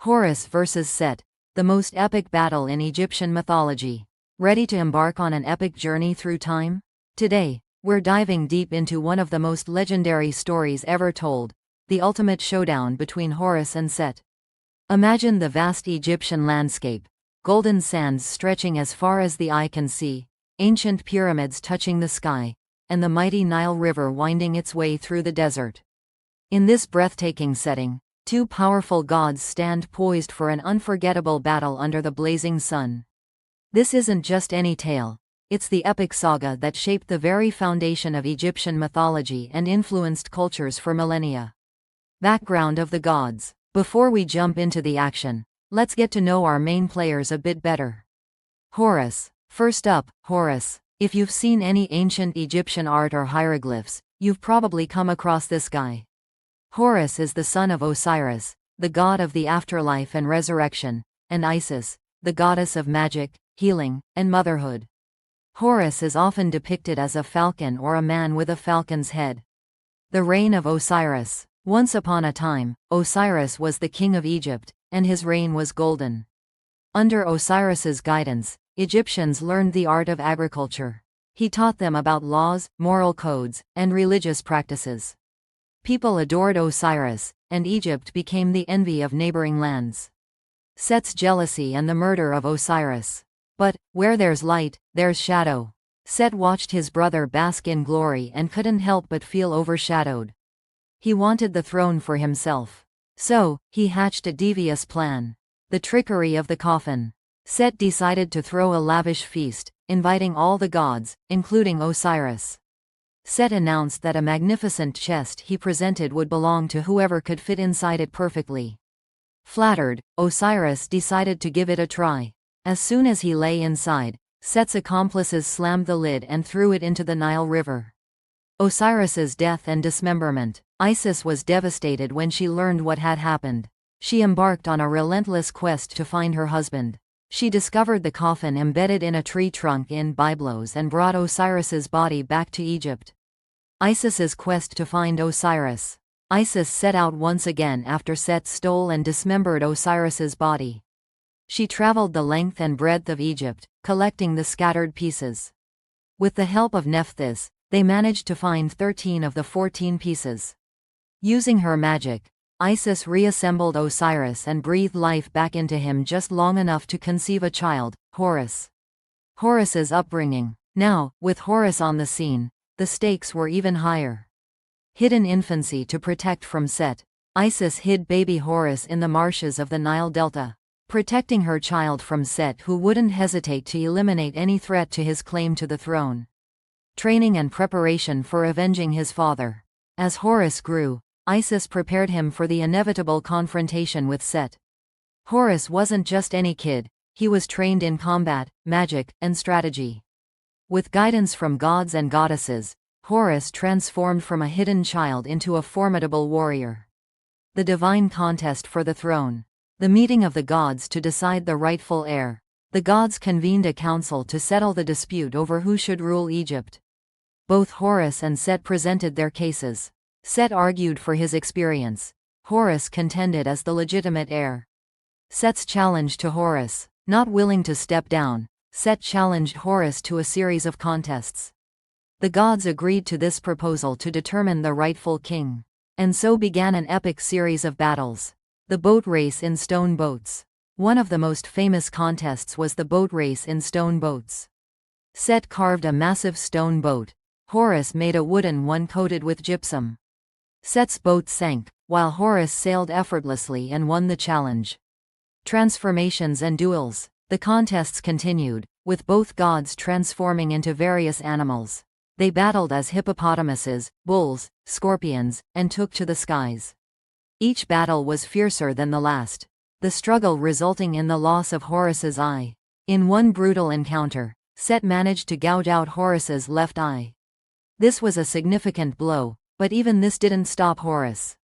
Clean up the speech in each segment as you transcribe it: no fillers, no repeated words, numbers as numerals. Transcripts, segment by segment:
Horus vs. Set, the most epic battle in Egyptian mythology. Ready to embark on an epic journey through time? Today, we're diving deep into one of the most legendary stories ever told, the ultimate showdown between Horus and Set. Imagine the vast Egyptian landscape, golden sands stretching as far as the eye can see, ancient pyramids touching the sky, and the mighty Nile River winding its way through the desert. In this breathtaking setting, two powerful gods stand poised for an unforgettable battle under the blazing sun. This isn't just any tale, it's the epic saga that shaped the very foundation of Egyptian mythology and influenced cultures for millennia. Background of the gods. Before we jump into the action, let's get to know our main players a bit better. Horus. First up, Horus. If you've seen any ancient Egyptian art or hieroglyphs, you've probably come across this guy. Horus is the son of Osiris, the god of the afterlife and resurrection, and Isis, the goddess of magic, healing, and motherhood. Horus is often depicted as a falcon or a man with a falcon's head. The reign of Osiris. Once upon a time, Osiris was the king of Egypt, and his reign was golden. Under Osiris's guidance, Egyptians learned the art of agriculture. He taught them about laws, moral codes, and religious practices. People adored Osiris, and Egypt became the envy of neighboring lands. Set's jealousy and the murder of Osiris. But, where there's light, there's shadow. Set watched his brother bask in glory and couldn't help but feel overshadowed. He wanted the throne for himself. So, he hatched a devious plan. The trickery of the coffin. Set decided to throw a lavish feast, inviting all the gods, including Osiris. Set announced that a magnificent chest he presented would belong to whoever could fit inside it perfectly. Flattered, Osiris decided to give it a try. As soon as he lay inside, Set's accomplices slammed the lid and threw it into the Nile River. Osiris's death and dismemberment. Isis was devastated when she learned what had happened. She embarked on a relentless quest to find her husband. She discovered the coffin embedded in a tree trunk in Byblos and brought Osiris's body back to Egypt. Isis's quest to find Osiris. Isis set out once again after Set stole and dismembered Osiris's body. She traveled the length and breadth of Egypt, collecting the scattered pieces. With the help of Nephthys, they managed to find 13 of the 14 pieces. Using her magic, Isis reassembled Osiris and breathed life back into him just long enough to conceive a child, Horus. Horus's upbringing. Now, with Horus on the scene, the stakes were even higher. Hidden infancy to protect from Set. Isis hid baby Horus in the marshes of the Nile Delta, protecting her child from Set, who wouldn't hesitate to eliminate any threat to his claim to the throne. Training and preparation for avenging his father. As Horus grew, Isis prepared him for the inevitable confrontation with Set. Horus wasn't just any kid, he was trained in combat, magic, and strategy. With guidance from gods and goddesses, Horus transformed from a hidden child into a formidable warrior. The divine contest for the throne. The meeting of the gods to decide the rightful heir. The gods convened a council to settle the dispute over who should rule Egypt. Both Horus and Set presented their cases. Set argued for his experience. Horus contended as the legitimate heir. Set's challenge to Horus. Not willing to step down, Set challenged Horus to a series of contests. The gods agreed to this proposal to determine the rightful king. And so began an epic series of battles. The boat race in stone boats. One of the most famous contests was the boat race in stone boats. Set carved a massive stone boat. Horus made a wooden one coated with gypsum. Set's boat sank, while Horus sailed effortlessly and won the challenge. Transformations and duels. The contests continued, with both gods transforming into various animals. They battled as hippopotamuses, bulls, scorpions, and took to the skies. Each battle was fiercer than the last, the struggle resulting in the loss of Horus's eye. In one brutal encounter, Set managed to gouge out Horus's left eye. This was a significant blow, but even this didn't stop Horus.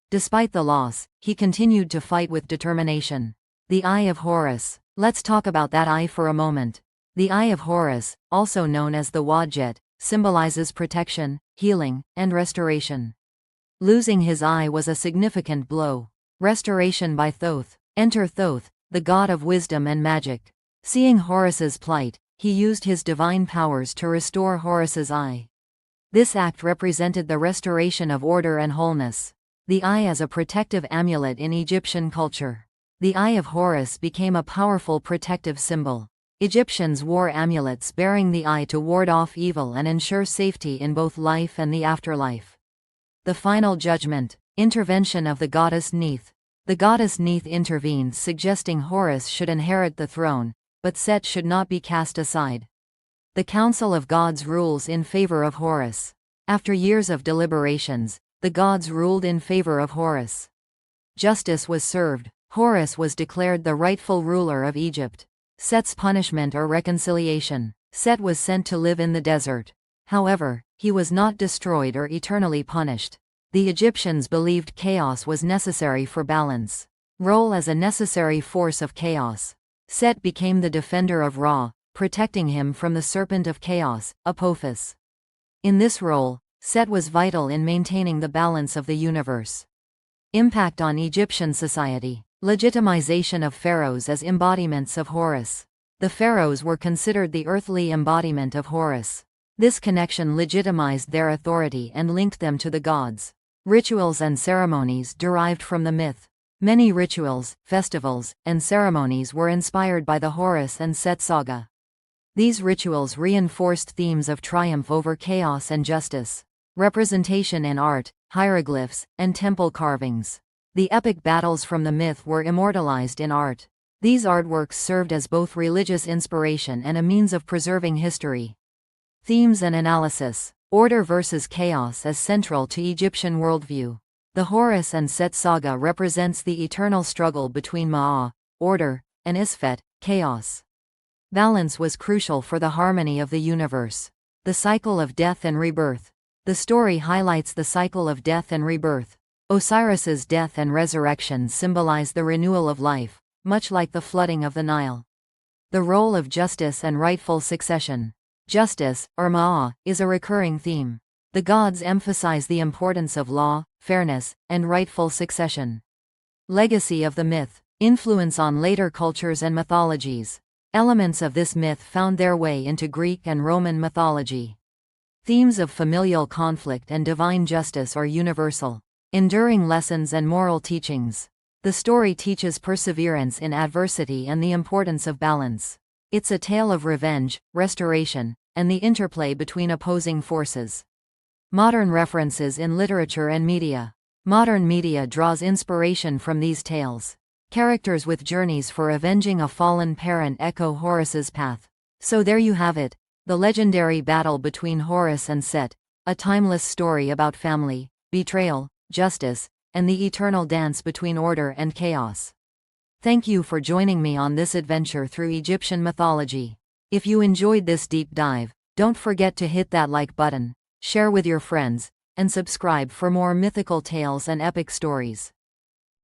Despite the loss, he continued to fight with determination. The Eye of Horus. Let's talk about that eye for a moment. The Eye of Horus, also known as the Wadjet, symbolizes protection, healing, and restoration. Losing his eye was a significant blow. Restoration by Thoth. Enter Thoth, the god of wisdom and magic. Seeing Horus's plight, he used his divine powers to restore Horus's eye. This act represented the restoration of order and wholeness. The eye as a protective amulet in Egyptian culture. The eye of Horus became a powerful protective symbol. Egyptians wore amulets bearing the eye to ward off evil and ensure safety in both life and the afterlife. The final judgment. Intervention of the goddess Neith. The goddess Neith intervened, suggesting Horus should inherit the throne, but Set should not be cast aside. The Council of Gods rules in favor of Horus. After years of deliberations, the gods ruled in favor of Horus. Justice was served. Horus was declared the rightful ruler of Egypt. Set's punishment or reconciliation. Set was sent to live in the desert. However, he was not destroyed or eternally punished. The Egyptians believed chaos was necessary for balance. Role as a necessary force of chaos. Set became the defender of Ra, protecting him from the serpent of chaos, Apophis. In this role, Set was vital in maintaining the balance of the universe. Impact on Egyptian society. Legitimization of pharaohs as embodiments of Horus. The pharaohs were considered the earthly embodiment of Horus. This connection legitimized their authority and linked them to the gods. Rituals and ceremonies derived from the myth. Many rituals, festivals, and ceremonies were inspired by the Horus and Set saga. These rituals reinforced themes of triumph over chaos and justice. Representation in art, hieroglyphs, and temple carvings. The epic battles from the myth were immortalized in art. These artworks served as both religious inspiration and a means of preserving history. Themes and analysis. Order versus chaos as central to Egyptian worldview. The Horus and Set saga represents the eternal struggle between Ma'a, order, and Isfet, chaos. Balance was crucial for the harmony of the universe. The cycle of death and rebirth. The story highlights the cycle of death and rebirth. Osiris's death and resurrection symbolize the renewal of life, much like the flooding of the Nile. The role of justice and rightful succession. Justice, or Ma'a, is a recurring theme. The gods emphasize the importance of law, fairness, and rightful succession. Legacy of the myth. Influence on later cultures and mythologies. Elements of this myth found their way into Greek and Roman mythology. Themes of familial conflict and divine justice are universal. Enduring lessons and moral teachings. The story teaches perseverance in adversity and the importance of balance. It's a tale of revenge, restoration, and the interplay between opposing forces. Modern references in literature and media. Modern media draws inspiration from these tales. Characters with journeys for avenging a fallen parent echo Horus's path. So there you have it, the legendary battle between Horus and Set, a timeless story about family, betrayal, justice, and the eternal dance between order and chaos. Thank you for joining me on this adventure through Egyptian mythology. If you enjoyed this deep dive, don't forget to hit that like button, share with your friends, and subscribe for more mythical tales and epic stories.